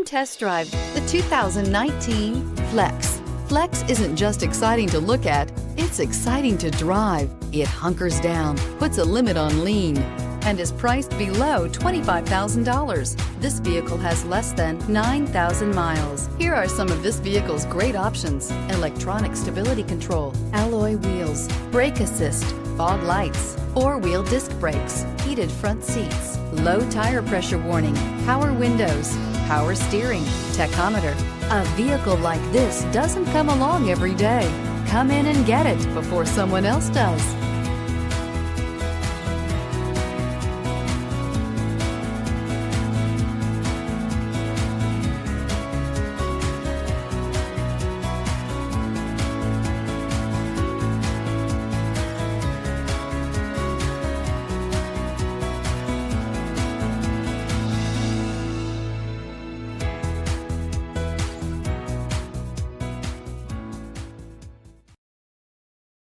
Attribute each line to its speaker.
Speaker 1: Test drive the 2019 Flex. Flex isn't just exciting to look at, it's exciting to drive. It hunkers down, puts a limit on lean, and is priced below $25,000. This vehicle has less than 9,000 miles. Here are some of this vehicle's great options: electronic stability control, alloy wheels, brake assist, fog lights, four-wheel disc brakes, heated front seats, low tire pressure warning, power windows, power steering, tachometer. A vehicle like this doesn't come along every day. Come in and get it before someone else does.